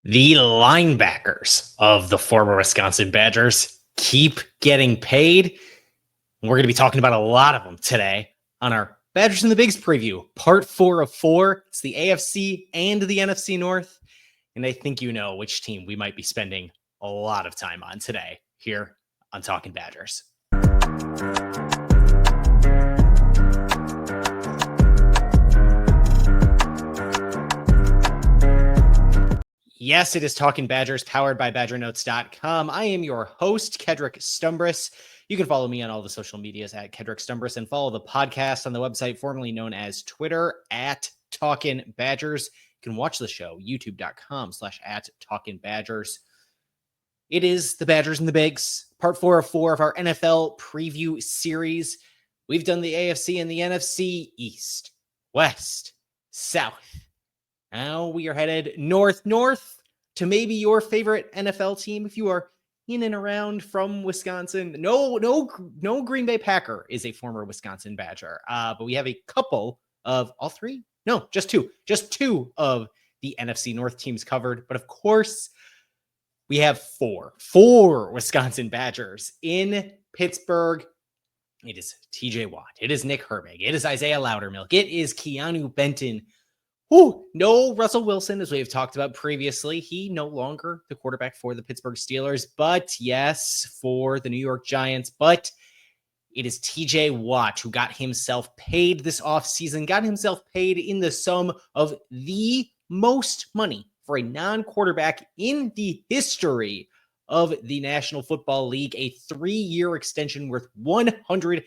The linebackers of the former Wisconsin Badgers keep getting paid. We're going to be talking about a lot of them today on our Badgers and the Bigs preview, part 4 of 4. It's the AFC and the NFC North. And I think you know which team we might be spending a lot of time on today here on Talking Badgers. Yes, it is Talking Badgers, powered by BadgerNotes.com. I am your host, Kendric. You can follow me on all the social medias at Kendric and follow the podcast on the website formerly known as Twitter at Talking Badgers. You can watch the show, youtube.com/@TalkingBadgers. It is the Badgers and the Bigs, part 4 of 4 of our NFL preview series. We've done the AFC and the NFC East, West, South. Now we are headed north to maybe your favorite NFL team. If you are in and around from Wisconsin, no Green Bay Packer is a former Wisconsin Badger. But we have a couple of all three. No, just two of the NFC North teams covered. But of course, we have four Wisconsin Badgers in Pittsburgh. It is TJ Watt. It is Nick Herbig. It is Isaiahh Loudermilk. It is Keeanu, Benton. No Russell Wilson, as we have talked about previously. He no longer the quarterback for the Pittsburgh Steelers, but yes, for the New York Giants. But it is TJ Watt who got himself paid this offseason, got himself paid in the sum of the most money for a non-quarterback in the history of the National Football League, a 3-year extension worth $123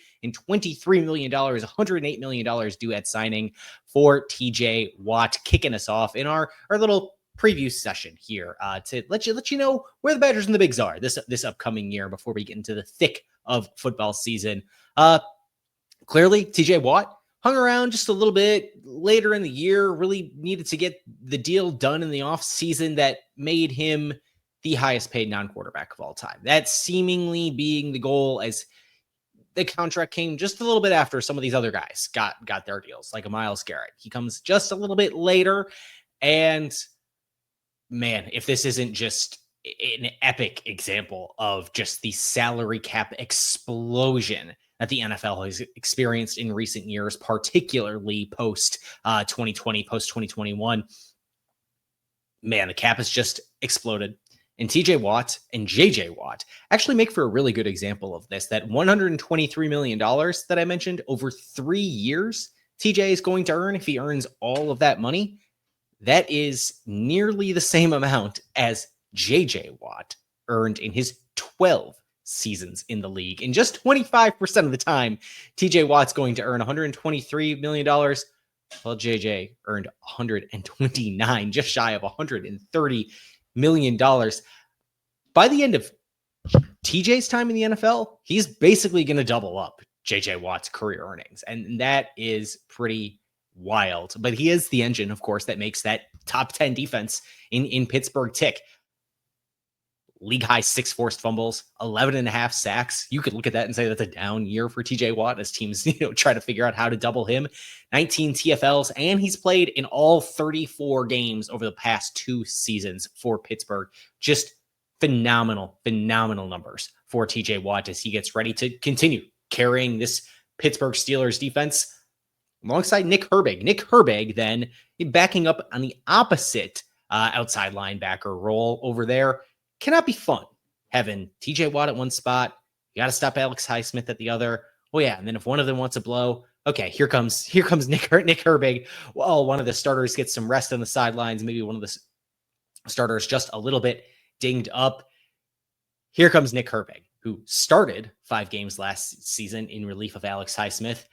million, $108 million due at signing for TJ Watt, kicking us off in our little preview session here to let you know where the Badgers and the Bigs are this upcoming year before we get into the thick of football season. Clearly, TJ Watt hung around just a little bit later in the year, really needed to get the deal done in the offseason that made him the highest paid non-quarterback of all time. That seemingly being the goal, as the contract came just a little bit after some of these other guys got their deals, like a Myles Garrett. He comes just a little bit later. And man, if this isn't just an epic example of just the salary cap explosion that the NFL has experienced in recent years, particularly post 2020, post 2021, man, the cap has just exploded. And TJ Watt and JJ Watt actually make for a really good example of this. That $123 million that I mentioned over 3 years, TJ is going to earn, if he earns all of that money, that is nearly the same amount as JJ Watt earned in his 12 seasons in the league. And just 25% of the time, TJ Watt's going to earn $123 million, while JJ earned 129, just shy of $130 million. By the end of TJ's time in the NFL, he's basically going to double up JJ Watt's career earnings. And that is pretty wild. But he is the engine, of course, that makes that top 10 defense in Pittsburgh tick. League high 6 forced fumbles, 11.5 sacks. You could look at that and say that's a down year for TJ Watt as teams, try to figure out how to double him. 19 TFLs, and he's played in all 34 games over the past 2 seasons for Pittsburgh. Just phenomenal numbers for TJ Watt as he gets ready to continue carrying this Pittsburgh Steelers defense alongside Nick Herbig. Nick Herbig then backing up on the opposite outside linebacker role over there. Cannot be fun having TJ Watt at one spot. You got to stop Alex Highsmith at the other. Oh yeah, and then if one of them wants a blow, okay, here comes Nick Herbig. Well, one of the starters gets some rest on the sidelines. Maybe one of the starters just a little bit dinged up. Here comes Nick Herbig, who started 5 games last season in relief of Alex Highsmith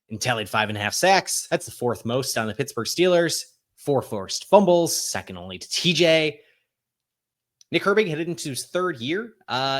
and tallied 5.5 sacks. That's the 4th most on the Pittsburgh Steelers. 4 forced fumbles, second only to TJ. Nick Herbig headed into his 3rd year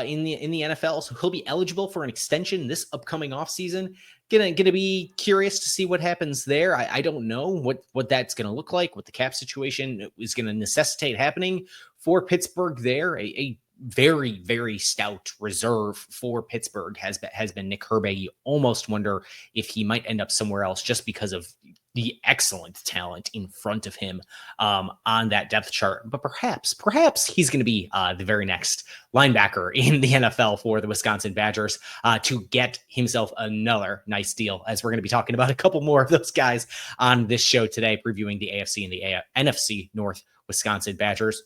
in the NFL, so he'll be eligible for an extension this upcoming offseason. Gonna be curious to see what happens there. I don't know what that's gonna look like, what the cap situation is gonna necessitate happening for Pittsburgh there. A very, very stout reserve for Pittsburgh has been Nick Herbig. You almost wonder if he might end up somewhere else just because of the excellent talent in front of him on that depth chart. But perhaps he's going to be the very next linebacker in the NFL for the Wisconsin Badgers to get himself another nice deal, as we're going to be talking about a couple more of those guys on this show today, previewing the AFC and the NFC North Wisconsin Badgers.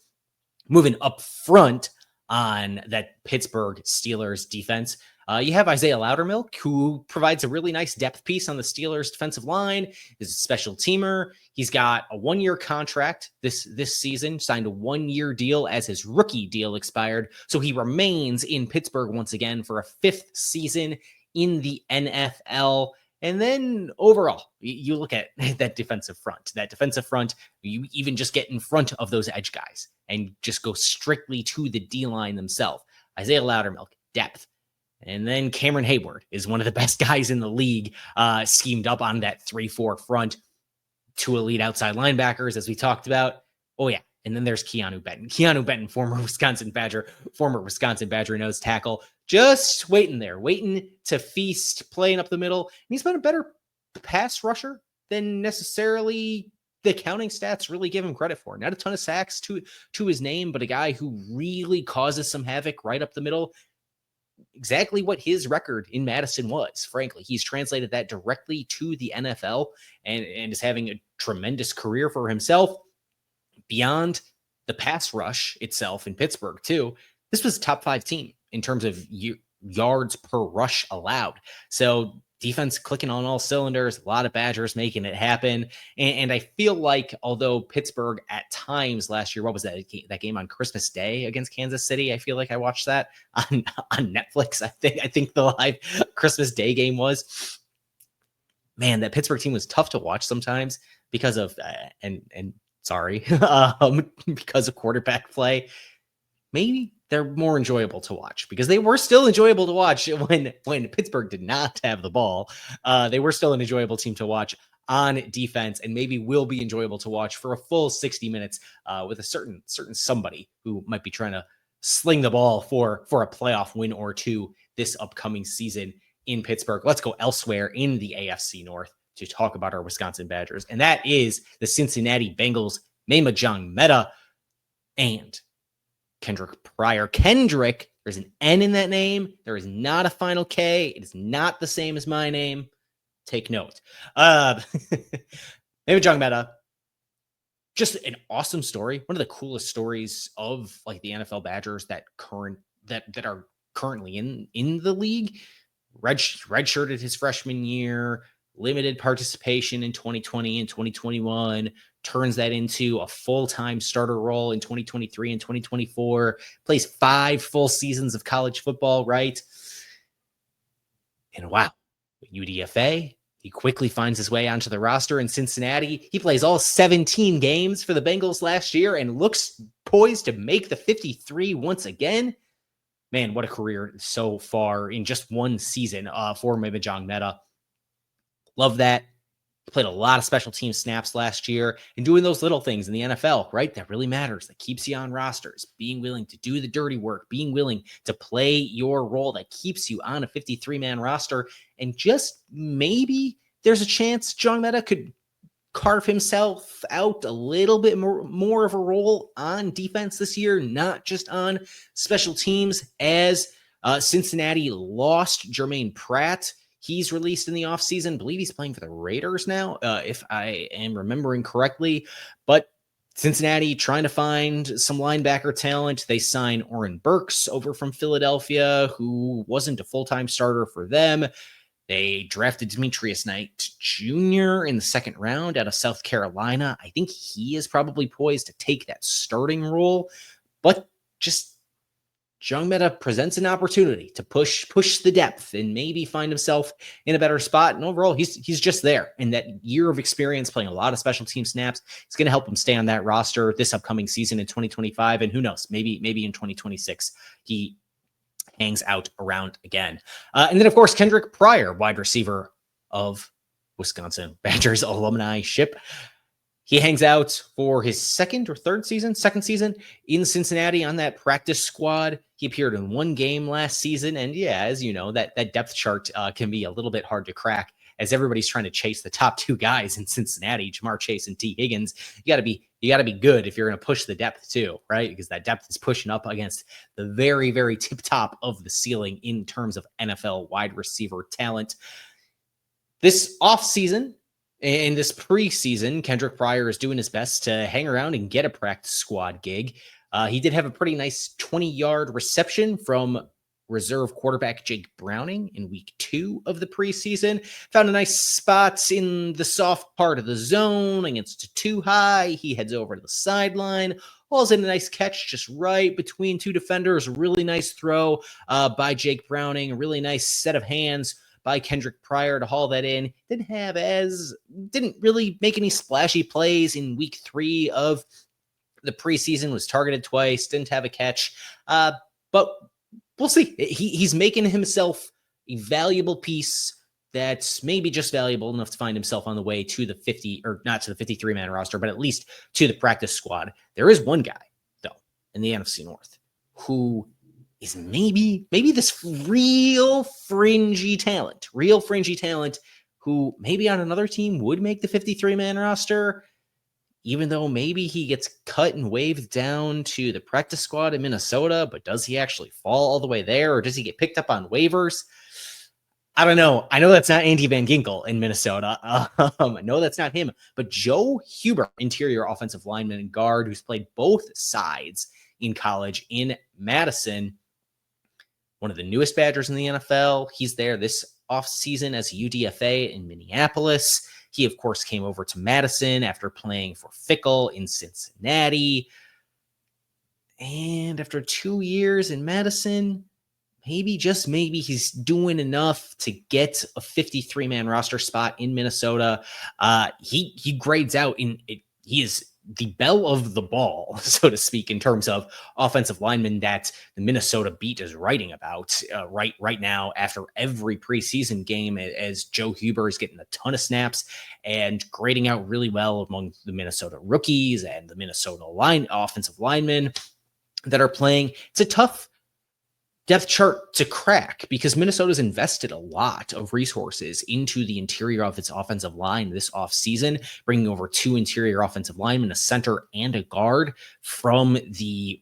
Moving up front on that Pittsburgh Steelers defense, you have Isaiahh Loudermilk, who provides a really nice depth piece on the Steelers defensive line. He's a special teamer. He's got a 1-year contract this season, signed a 1-year deal as his rookie deal expired. So he remains in Pittsburgh once again for a 5th season in the NFL. And then overall, you look at that defensive front. You even just get in front of those edge guys and just go strictly to the D-line themselves. Isaiahh Loudermilk, depth. And then Cameron Hayward is one of the best guys in the league, schemed up on that 3-4 front. 2 elite outside linebackers, as we talked about. Oh, yeah. And then there's Keeanu Benton, former Wisconsin Badger nose tackle, just waiting to feast, playing up the middle. And he's been a better pass rusher than necessarily the counting stats really give him credit for. Not a ton of sacks to his name, but a guy who really causes some havoc right up the middle. Exactly what his record in Madison was, frankly. He's translated that directly to the NFL and is having a tremendous career for himself. Beyond the pass rush itself in Pittsburgh, too, this was a top 5 team in terms of yards per rush allowed. So defense clicking on all cylinders, a lot of Badgers making it happen. And I feel like, although Pittsburgh at times last year, what was that game on Christmas Day against Kansas City? I feel like I watched that on Netflix. I think the live Christmas Day game was. Man, that Pittsburgh team was tough to watch sometimes because of because of quarterback play. Maybe they're more enjoyable to watch, because they were still enjoyable to watch when Pittsburgh did not have the ball. They were still an enjoyable team to watch on defense, and maybe will be enjoyable to watch for a full 60 minutes with a certain somebody who might be trying to sling the ball for a playoff win or two this upcoming season in Pittsburgh. Let's go elsewhere in the AFC North to talk about our Wisconsin Badgers, and that is the Cincinnati Bengals. Maema Njongmeta and Kendric Pryor. Kendric, there's an N in that name. There is not a final K. It is not the same as my name. Take note. Maema Njongmeta, just an awesome story. One of the coolest stories of like the NFL Badgers that are currently in the league. Redshirted his freshman year, limited participation in 2020 and 2021. Turns that into a full-time starter role in 2023 and 2024, plays 5 full seasons of college football, right? And wow, UDFA, he quickly finds his way onto the roster in Cincinnati. He plays all 17 games for the Bengals last year and looks poised to make the 53 once again. Man, what a career so far in just one season for Maema Njongmeta. Love that. Played a lot of special team snaps last year, and doing those little things in the NFL, right? That really matters. That keeps you on rosters. Being willing to do the dirty work, being willing to play your role that keeps you on a 53-man roster. And just maybe there's a chance Njongmeta could carve himself out a little bit more of a role on defense this year, not just on special teams, as Cincinnati lost Jermaine Pratt. He's released in the offseason. I believe he's playing for the Raiders now, if I am remembering correctly. But Cincinnati trying to find some linebacker talent. They sign Oren Burks over from Philadelphia, who wasn't a full-time starter for them. They drafted Demetrius Knight Jr. in the 2nd round out of South Carolina. I think he is probably poised to take that starting role. But just Njongmeta presents an opportunity to push the depth and maybe find himself in a better spot. And overall, he's just there. And that year of experience playing a lot of special team snaps, it's going to help him stay on that roster this upcoming season in 2025. And who knows, maybe in 2026, he hangs out around again. And then, of course, Kendric Pryor, wide receiver of Wisconsin Badgers alumni ship. He hangs out for his second season in Cincinnati on that practice squad. He appeared in 1 game last season. And yeah, as you know, that depth chart can be a little bit hard to crack as everybody's trying to chase the top two guys in Cincinnati, Jamar Chase and T. Higgins. You got to be good if you're going to push the depth too, right? Because that depth is pushing up against the very, very tip top of the ceiling in terms of NFL wide receiver talent. This offseason, in this preseason, Kendric Pryor is doing his best to hang around and get a practice squad gig. He did have a pretty nice 20-yard reception from reserve quarterback Jake Browning in week 2 of the preseason. Found a nice spot in the soft part of the zone against a too high. He heads over to the sideline. Hauls in a nice catch just right between two defenders. Really nice throw by Jake Browning. A really nice set of hands by Kendric Pryor to haul that in. Didn't really make any splashy plays in week 3 of the preseason. Was targeted twice, didn't have a catch. But we'll see. He's making himself a valuable piece that's maybe just valuable enough to find himself on the way to the 50, or not to the 53-man roster, but at least to the practice squad. There is one guy, though, in the NFC North who is maybe this real fringy talent who maybe on another team would make the 53-man roster, even though maybe he gets cut and waved down to the practice squad in Minnesota. But does he actually fall all the way there, or does he get picked up on waivers? I don't know. I know that's not Andy Van Ginkel in Minnesota. I know that's not him. But Joe Huber, interior offensive lineman and guard, who's played both sides in college in Madison, one of the newest Badgers in the NFL. He's there this offseason as a UDFA in Minneapolis. He, of course, came over to Madison after playing for Fickle in Cincinnati. And after 2 years in Madison, maybe, just maybe, he's doing enough to get a 53-man roster spot in Minnesota. He grades out he is the belle of the ball, so to speak, in terms of offensive linemen that the Minnesota beat is writing about right now after every preseason game, as Joe Huber is getting a ton of snaps and grading out really well among the Minnesota rookies and the Minnesota offensive linemen that are playing. It's a tough depth chart to crack because Minnesota's invested a lot of resources into the interior of its offensive line this offseason, bringing over 2 interior offensive linemen, a center and a guard from the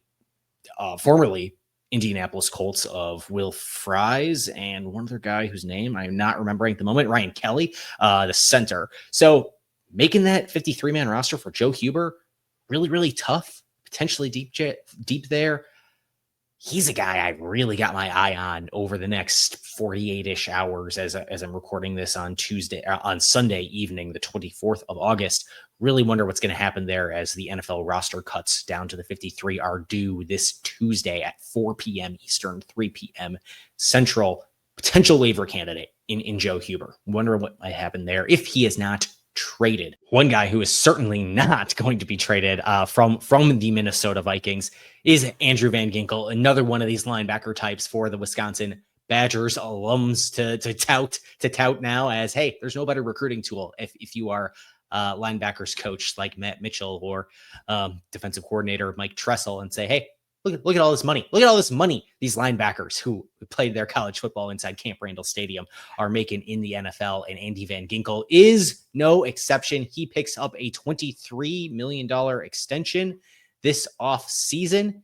formerly Indianapolis Colts of Will Fries and one other guy whose name I'm not remembering at the moment, Ryan Kelly, the center. So making that 53-man roster for Joe Huber, really, really tough, potentially deep there. He's a guy I really got my eye on over the next 48-ish hours as I'm recording this on Sunday evening, the 24th of August. Really wonder what's going to happen there as the NFL roster cuts down to the 53 are due this Tuesday at 4 p.m. Eastern, 3 p.m. Central. Potential waiver candidate in Joe Huber. Wonder what might happen there if he is not traded. One guy who is certainly not going to be traded from the Minnesota Vikings is Andrew Van Ginkel, another one of these linebacker types for the Wisconsin Badgers alums to tout now as, hey, there's no better recruiting tool if you are linebackers coach like Matt Mitchell or defensive coordinator Mike Tressel, and say, hey, look at all this money. Look at all this money these linebackers who played their college football inside Camp Randall Stadium are making in the NFL, and Andy Van Ginkel is no exception. He picks up a $23 million extension this off season.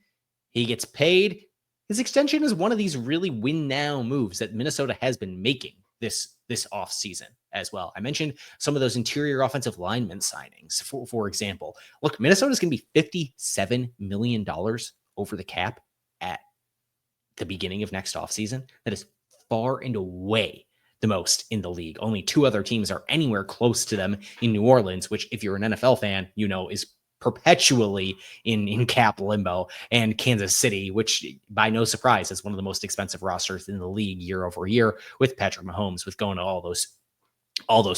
He gets paid. His extension is one of these really win now moves that Minnesota has been making this off season as well. I mentioned some of those interior offensive lineman signings. For example, look, Minnesota's going to be $57 million over the cap at the beginning of next offseason. That is far and away the most in the league. Only 2 other teams are anywhere close to them in New Orleans, which, if you're an NFL fan, you know is perpetually in cap limbo, and Kansas City, which by no surprise is one of the most expensive rosters in the league year over year, with Patrick Mahomes, with going to all those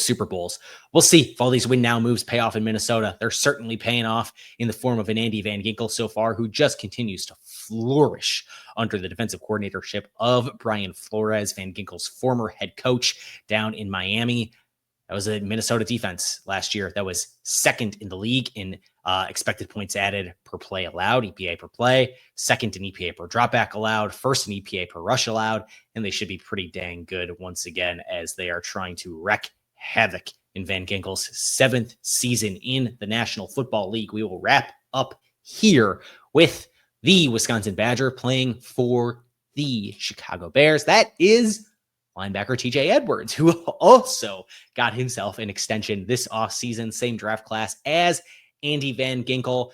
Super Bowls. We'll see if all these win now moves pay off in Minnesota. They're certainly paying off in the form of an Andy Van Ginkel so far, who just continues to flourish under the defensive coordinatorship of Brian Flores, Van Ginkel's former head coach down in Miami. That was a Minnesota defense last year that was second in the league in expected points added per play allowed, EPA per play, second in EPA per dropback allowed, first in EPA per rush allowed, and they should be pretty dang good once again as they are trying to wreak havoc in Van Ginkel's 7th season in the National Football League. We will wrap up here with the Wisconsin Badger playing for the Chicago Bears. That is linebacker TJ Edwards, who also got himself an extension this offseason, same draft class as Andy Van Ginkel.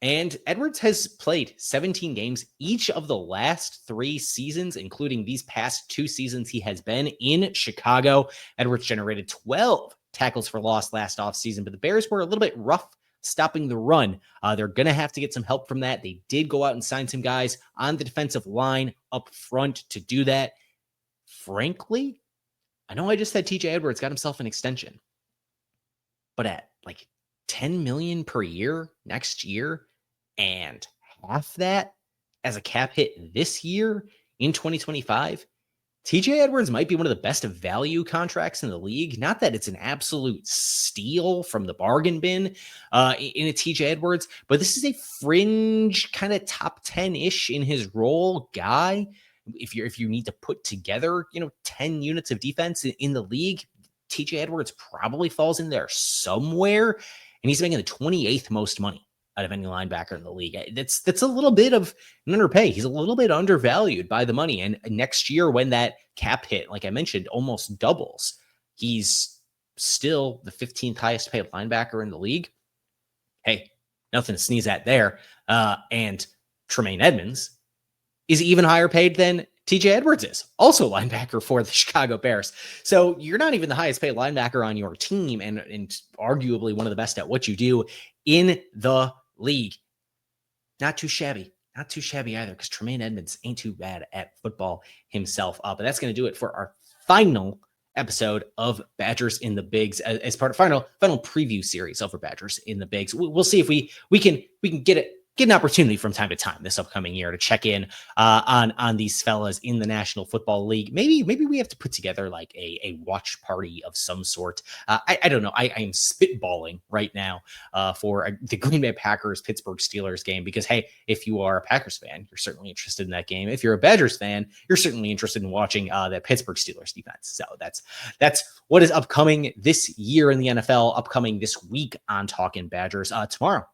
And Edwards has played 17 games each of the last 3 seasons, including these past 2 seasons he has been in Chicago. Edwards generated 12 tackles for loss last offseason, but the Bears were a little bit rough stopping the run. They're going to have to get some help from that. They did go out and sign some guys on the defensive line up front to do that. Frankly, I know I just said TJ Edwards got himself an extension, but at like $10 million per year next year and half that as a cap hit this year in 2025, TJ Edwards might be one of the best value contracts in the league. Not that it's an absolute steal from the bargain bin in a TJ Edwards, but this is a fringe kind of top 10-ish in his role guy. If you need to put together, 10 units of defense in the league, TJ Edwards probably falls in there somewhere, and he's making the 28th most money out of any linebacker in the league. That's a little bit of an underpay. He's a little bit undervalued by the money. And next year, when that cap hit, like I mentioned, almost doubles, he's still the 15th highest paid linebacker in the league. Hey, nothing to sneeze at there. And Tremaine Edmonds is even higher paid than TJ Edwards is, also linebacker for the Chicago Bears. So you're not even the highest paid linebacker on your team and arguably one of the best at what you do in the league. Not too shabby either, because Tremaine Edmonds ain't too bad at football himself. But that's going to do it for our final episode of Badgers in the Bigs as part of final preview series of our Badgers in the Bigs. We'll see if we can get an opportunity from time to time this upcoming year to check in on these fellas in the National Football League. Maybe we have to put together like a watch party of some sort. I don't know. I am spitballing right now for the Green Bay Packers Pittsburgh Steelers game, because hey, if you are a Packers fan, you're certainly interested in that game. If you're a Badgers fan, you're certainly interested in watching that Pittsburgh Steelers defense. So that's what is upcoming this year in the NFL, upcoming this week on Talkin' Badgers. Tomorrow,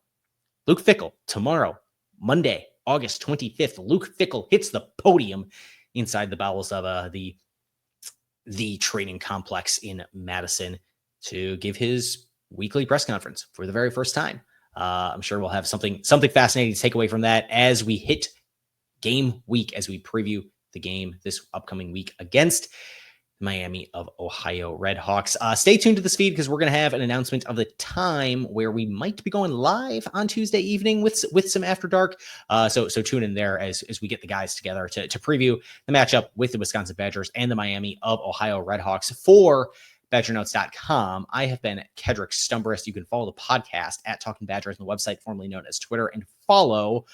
Luke Fickell. Tomorrow, Monday, August 25th, Luke Fickell hits the podium inside the bowels of the training complex in Madison to give his weekly press conference for the very first time. I'm sure we'll have something fascinating to take away from that as we hit game week, as we preview the game this upcoming week against Miami of Ohio Redhawks. Stay tuned to this feed, because we're going to have an announcement of the time where we might be going live on Tuesday evening with some After Dark. So tune in there as we get the guys together to preview the matchup with the Wisconsin Badgers and the Miami of Ohio Redhawks. For BadgerNotes.com, I have been Kendric Stumbrist. You can follow the podcast at Talking Badgers on the website formerly known as Twitter, and follow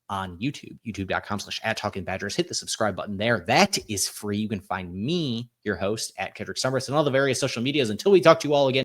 on YouTube, youtube.com/@TalkingBadgers. Hit the subscribe button there. That is free. You can find me, your host, at Kendric Stumbrist, and all the various social medias. Until we talk to you all again